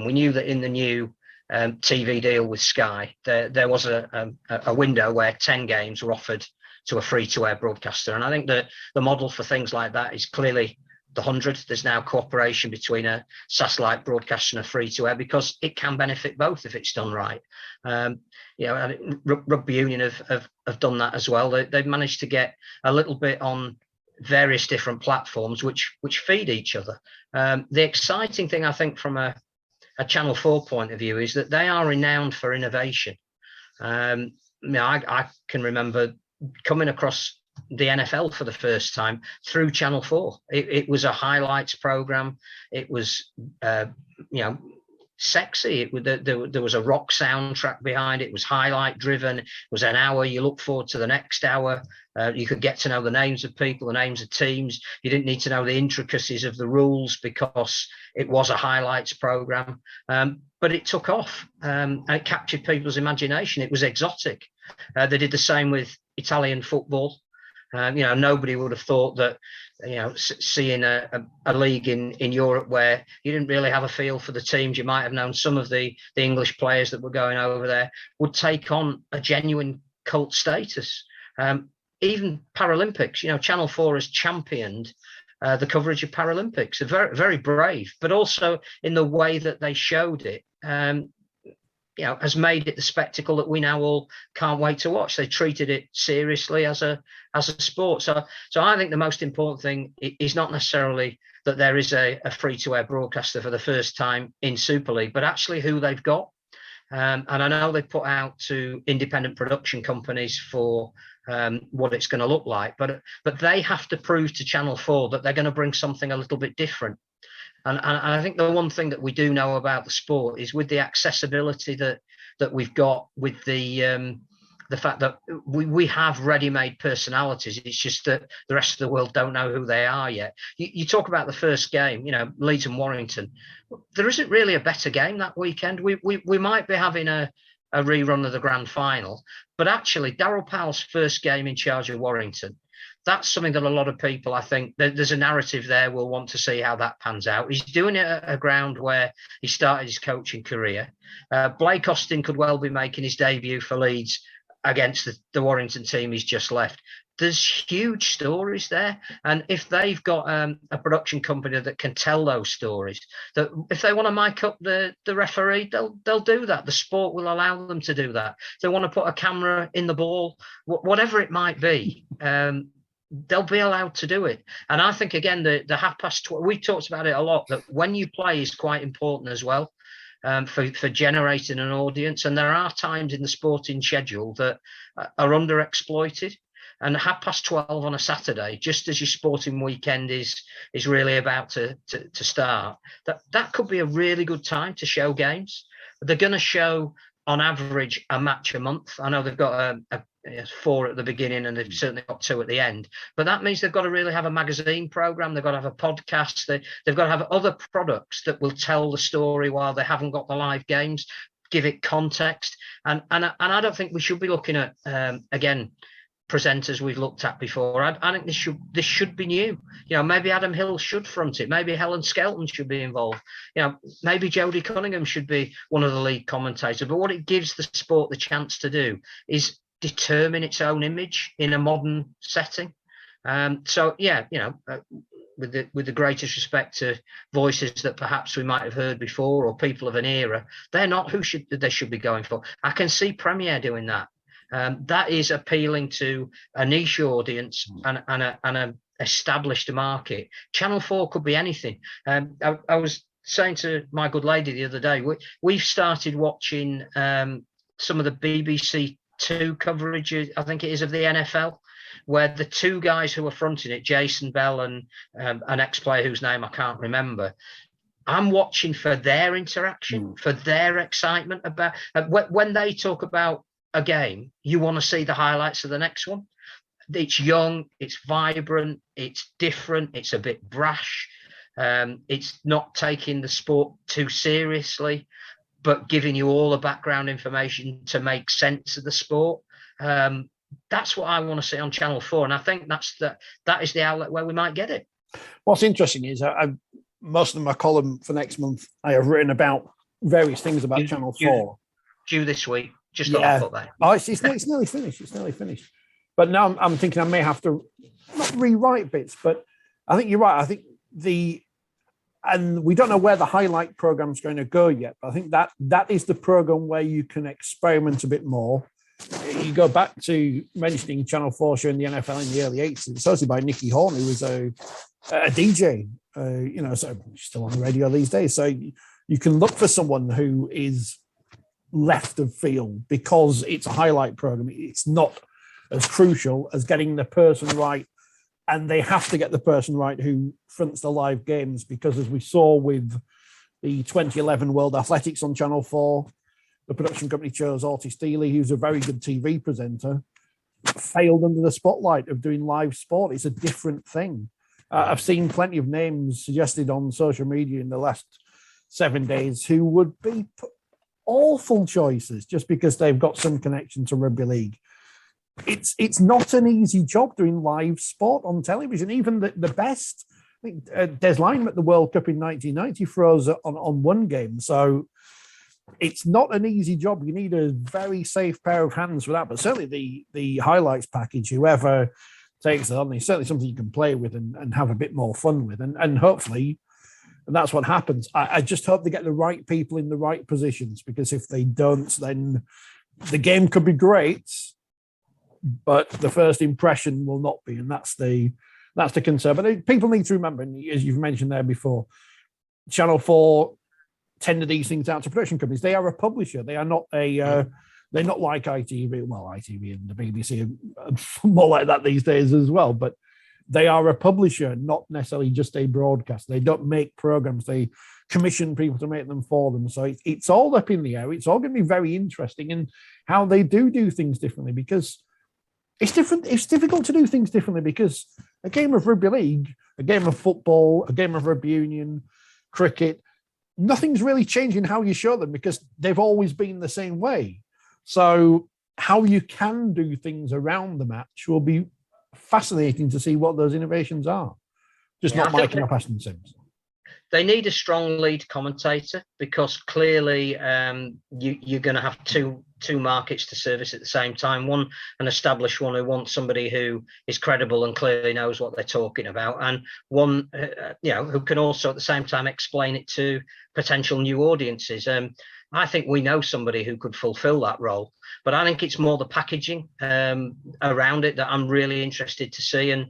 We knew that in the new TV deal with Sky, there was a window where 10 games were offered to a free-to-air broadcaster. And I think that the model for things like that is clearly the 100. There's now cooperation between a satellite broadcaster and a free-to-air, because it can benefit both if it's done right. Rugby Union have done that as well. They've managed to get a little bit on various different platforms which feed each other. The exciting thing, I think, from a Channel 4 point of view, is that they are renowned for innovation. I can remember coming across the NFL for the first time through Channel 4. It was a highlights program. It was, sexy. There was a rock soundtrack behind it. It was highlight driven. It was an hour. You look forward to the next hour. You could get to know the names of people, the names of teams. You didn't need to know the intricacies of the rules because it was a highlights program. But it took off and it captured people's imagination. It was exotic. They did the same with Italian football. Nobody would have thought that, seeing a league in Europe where you didn't really have a feel for the teams, you might have known some of the English players that were going over there, would take on a genuine cult status. Even Paralympics, Channel 4 has championed the coverage of Paralympics. They're very, very brave, but also in the way that they showed it, has made it the spectacle that we now all can't wait to watch. They treated it seriously as a sport. So I think the most important thing is not necessarily that there is a free-to-air broadcaster for the first time in Super League, but actually who they've got. And I know they put out to independent production companies for what it's going to look like, but they have to prove to Channel 4 that they're going to bring something a little bit different. And I think the one thing that we do know about the sport is with the accessibility that we've got, with the fact that we have ready-made personalities. It's just that the rest of the world don't know who they are yet. You talk about the first game, Leeds and Warrington. There isn't really a better game that weekend. We might be having a rerun of the grand final, but actually Darryl Powell's first game in charge of Warrington, that's something that a lot of people, I think, there's a narrative there, will want to see how that pans out. He's doing it at a ground where he started his coaching career. Blake Austin could well be making his debut for Leeds against the Warrington team he's just left. There's huge stories there. And if they've got a production company that can tell those stories, that if they want to mic up the referee, they'll do that. The sport will allow them to do that. If they want to put a camera in the ball, whatever it might be, they'll be allowed to do it. And I think, again, the 12:30, we talked about it a lot, that when you play is quite important as well, for generating an audience. And there are times in the sporting schedule that are underexploited. And 12:30 on a Saturday, just as your sporting weekend is really about to start, that could be a really good time to show games. They're going to show, on average, a match a month. I know they've got 4 at the beginning, and they've certainly got 2 at the end. But that means they've got to really have a magazine program. They've got to have a podcast. They've got to have other products that will tell the story while they haven't got the live games, give it context. And I don't think we should be looking at, again, presenters we've looked at before. I think this should be new. Maybe Adam Hill should front it. Maybe Helen Skelton should be involved. Maybe Jodie Cunningham should be one of the lead commentators. But what it gives the sport the chance to do is determine its own image in a modern setting. With the greatest respect to voices that perhaps we might have heard before, or people of an era, they're not who they should be going for. I can see Premier doing that. That is appealing to a niche audience and an established market. Channel 4 could be anything. I was saying to my good lady the other day, we've started watching some of the BBC Two coverage, I think it is, of the NFL, where the two guys who are fronting it, Jason Bell and an ex-player whose name I can't remember, I'm watching for their interaction, for their excitement about when they talk about a game. You want to see the highlights of the next one. It's young, it's vibrant, it's different, it's a bit brash. It's not taking the sport too seriously, but giving you all the background information to make sense of the sport. That's what I want to see on Channel 4, and I think that is the outlet where we might get it. What's interesting is most of my column for next month, I have written about various things about Channel 4. Due this week. Just Yeah. thought I'd put that. Oh, it's nearly finished. It's nearly finished. But now I'm thinking I may have to not rewrite bits, but I think you're right. I think and we don't know where the highlight program's going to go yet, but I think that is the program where you can experiment a bit more. You go back to mentioning Channel 4 showing the NFL in the early 80s. It's hosted by Nicky Horn, who was a DJ, so still on the radio these days. So you can look for someone who is left of field because it's a highlight program. It's not as crucial as getting the person right. And they have to get the person right who fronts the live games, because as we saw with the 2011 World Athletics on Channel 4, the production company chose Otis Steely, who's a very good TV presenter, failed under the spotlight of doing live sport. It's a different thing. I've seen plenty of names suggested on social media in the last 7 days who would be awful choices just because they've got some connection to rugby league. It's not an easy job doing live sport on television. Even the best, I think Des Lyman at the World Cup in 1990 froze on one game. So it's not an easy job. You need a very safe pair of hands for that. But certainly the highlights package, whoever takes it on, is certainly something you can play with and have a bit more fun with. And hopefully, and that's what happens. I just hope they get the right people in the right positions, because if they don't, then the game could be great, but the first impression will not be, and that's the concern. But people need to remember, and as you've mentioned there before, Channel 4 tender these things out to production companies. They are a publisher. They are not they're not like ITV. Well, ITV and the BBC are more like that these days as well. But they are a publisher, not necessarily just a broadcaster. They don't make programs. They commission people to make them for them. So it's all up in the air. It's all going to be very interesting in how they do things differently, because it's different. It's difficult to do things differently, because a game of rugby league, a game of football, a game of rugby union, cricket, nothing's really changing how you show them, because they've always been the same way. So how you can do things around the match will be fascinating to see what those innovations are. Just not Mike and Ashton Sims. They need a strong lead commentator, because clearly you're going to have two markets to service at the same time. One, an established one who wants somebody who is credible and clearly knows what they're talking about, and one who can also at the same time explain it to potential new audiences. I think we know somebody who could fulfill that role, but I think it's more the packaging around it that I'm really interested to see. And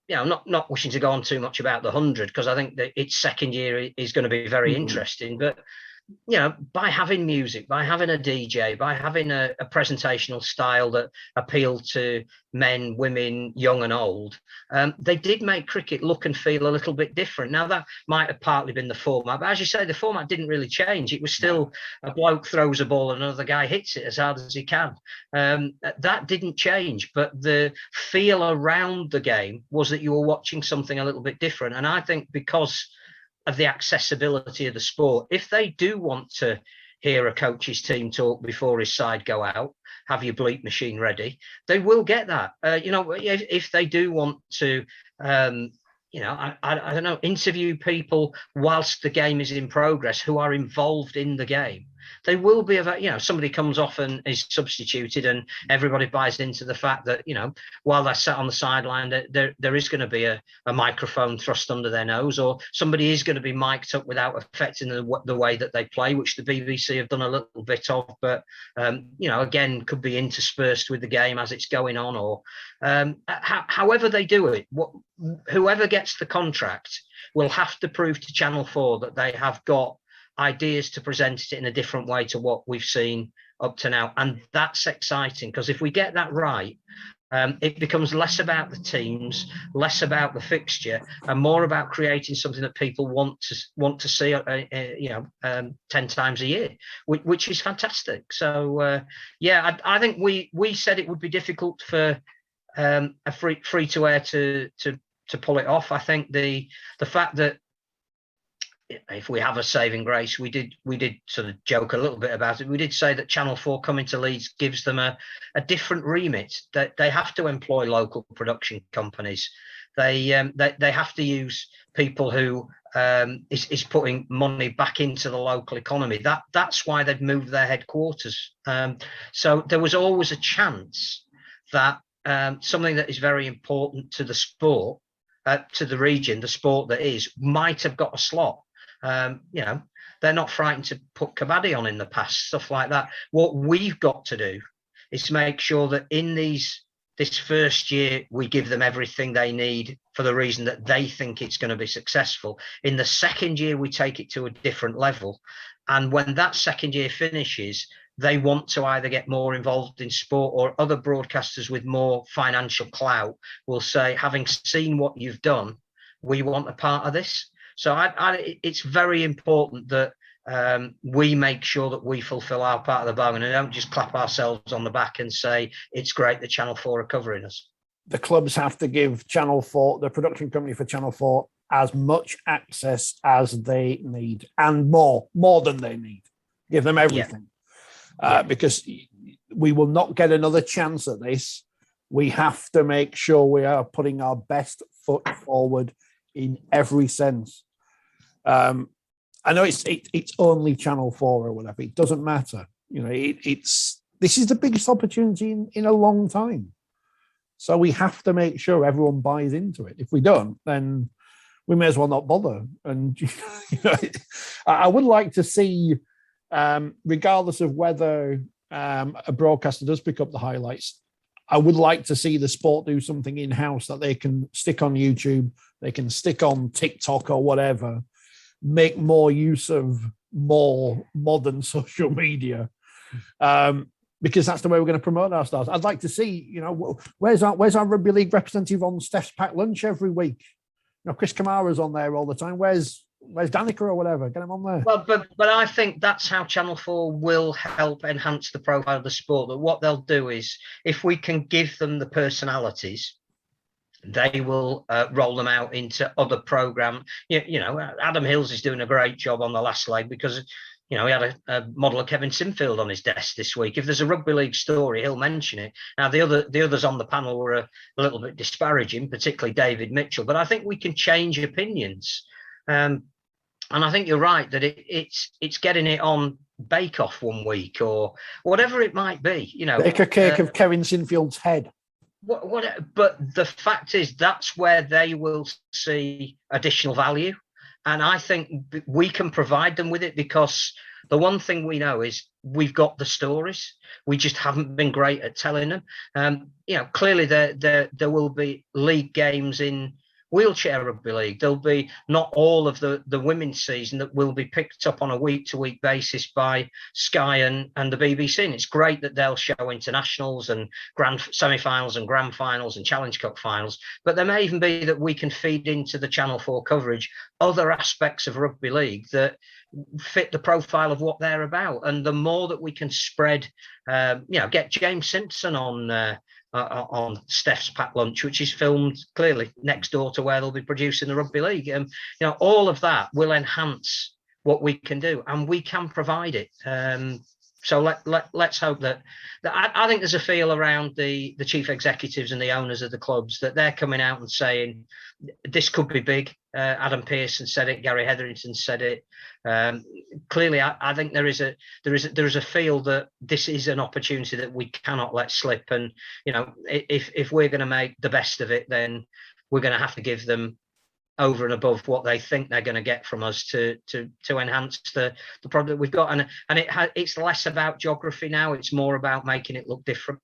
not wishing to go on too much about the 100, because I think that its second year is going to be very interesting. But by having music, by having a DJ, by having a presentational style that appealed to men, women, young and old, they did make cricket look and feel a little bit different. Now, that might have partly been the format, but as you say, the format didn't really change. It was still a bloke throws a ball and another guy hits it as hard as he can. That didn't change, but the feel around the game was that you were watching something a little bit different. And I think because of the accessibility of the sport, if they do want to hear a coach's team talk before his side go out, have your bleep machine ready, they will get that. If they do want to, I don't know, interview people whilst the game is in progress who are involved in the game, they will be somebody comes off and is substituted, and everybody buys into the fact that while they're sat on the sideline, there is going to be a microphone thrust under their nose, or somebody is going to be mic'd up without affecting the way that they play, which the BBC have done a little bit of, but again could be interspersed with the game as it's going on, or however they do it. Whoever gets the contract will have to prove to Channel 4 that they have got ideas to present it in a different way to what we've seen up to now. And that's exciting, because if we get that right, it becomes less about the teams, less about the fixture, and more about creating something that people want to see 10 times a year, which is fantastic. So I think we said it would be difficult for a free-to-air to pull it off. I think the fact that if we have a saving grace, we did sort of joke a little bit about it. We did say that Channel 4 coming to Leeds gives them a different remit, that they have to employ local production companies. They have to use people who is putting money back into the local economy. That's why they've moved their headquarters. So there was always a chance that something that is very important to the sport, to the region, the sport that is, might have got a slot. They're not frightened to put Kabaddi on in the past, stuff like that. What we've got to do is to make sure that in this first year, we give them everything they need for the reason that they think it's going to be successful. In the second year, we take it to a different level. And when that second year finishes, they want to either get more involved in sport, or other broadcasters with more financial clout will say, having seen what you've done, we want a part of this. So it's very important that we make sure that we fulfill our part of the bargain and don't just clap ourselves on the back and say, it's great that Channel 4 are covering us. The clubs have to give Channel 4, the production company for Channel 4, as much access as they need, and more than they need. Give them everything. Because we will not get another chance at this. We have to make sure we are putting our best foot forward in every sense. I know it's only Channel 4 or whatever. It doesn't matter. This is the biggest opportunity in a long time. So we have to make sure everyone buys into it. If we don't, then we may as well not bother. And I would like to see, regardless of whether a broadcaster does pick up the highlights, I would like to see the sport do something in-house that they can stick on YouTube, they can stick on TikTok or whatever, make more use of more modern social media, because that's the way we're going to promote our stars. I'd like to see, where's our Rugby League representative on Steph's Packed Lunch every week? Chris Kamara's on there all the time. Where's Danica or whatever? Get him on there. Well, but I think that's how Channel 4 will help enhance the profile of the sport. That what they'll do is, if we can give them the personalities, they will roll them out into other programs. Adam Hills is doing a great job on The Last Leg because, he had a model of Kevin Sinfield on his desk this week. If there's a Rugby League story, he'll mention it. Now, the others on the panel were a little bit disparaging, particularly David Mitchell. But I think we can change opinions. And I think you're right that it's getting it on Bake Off one week or whatever it might be. Bake a cake of Kevin Sinfield's head. But the fact is, that's where they will see additional value. And I think we can provide them with it, because the one thing we know is we've got the stories. We just haven't been great at telling them. Clearly there will be league games in wheelchair rugby league. There'll be not all of the women's season that will be picked up on a week-to-week basis by Sky and the BBC. And it's great that they'll show internationals and grand semi-finals and grand finals and Challenge Cup finals. But there may even be that we can feed into the Channel 4 coverage other aspects of rugby league that fit the profile of what they're about. And the more that we can spread, get James Simpson on Steph's Packed Lunch, which is filmed clearly next door to where they'll be producing the Rugby League. All of that will enhance what we can do, and we can provide it. So let's hope that I think there's a feel around the chief executives and the owners of the clubs that they're coming out and saying this could be big. Adam Pearson said it. Gary Hetherington said it. Clearly, I think there is a feel that this is an opportunity that we cannot let slip. And if we're going to make the best of it, then we're going to have to give them over and above what they think they're going to get from us to enhance the product we've got. And it's less about geography now. It's more about making it look different.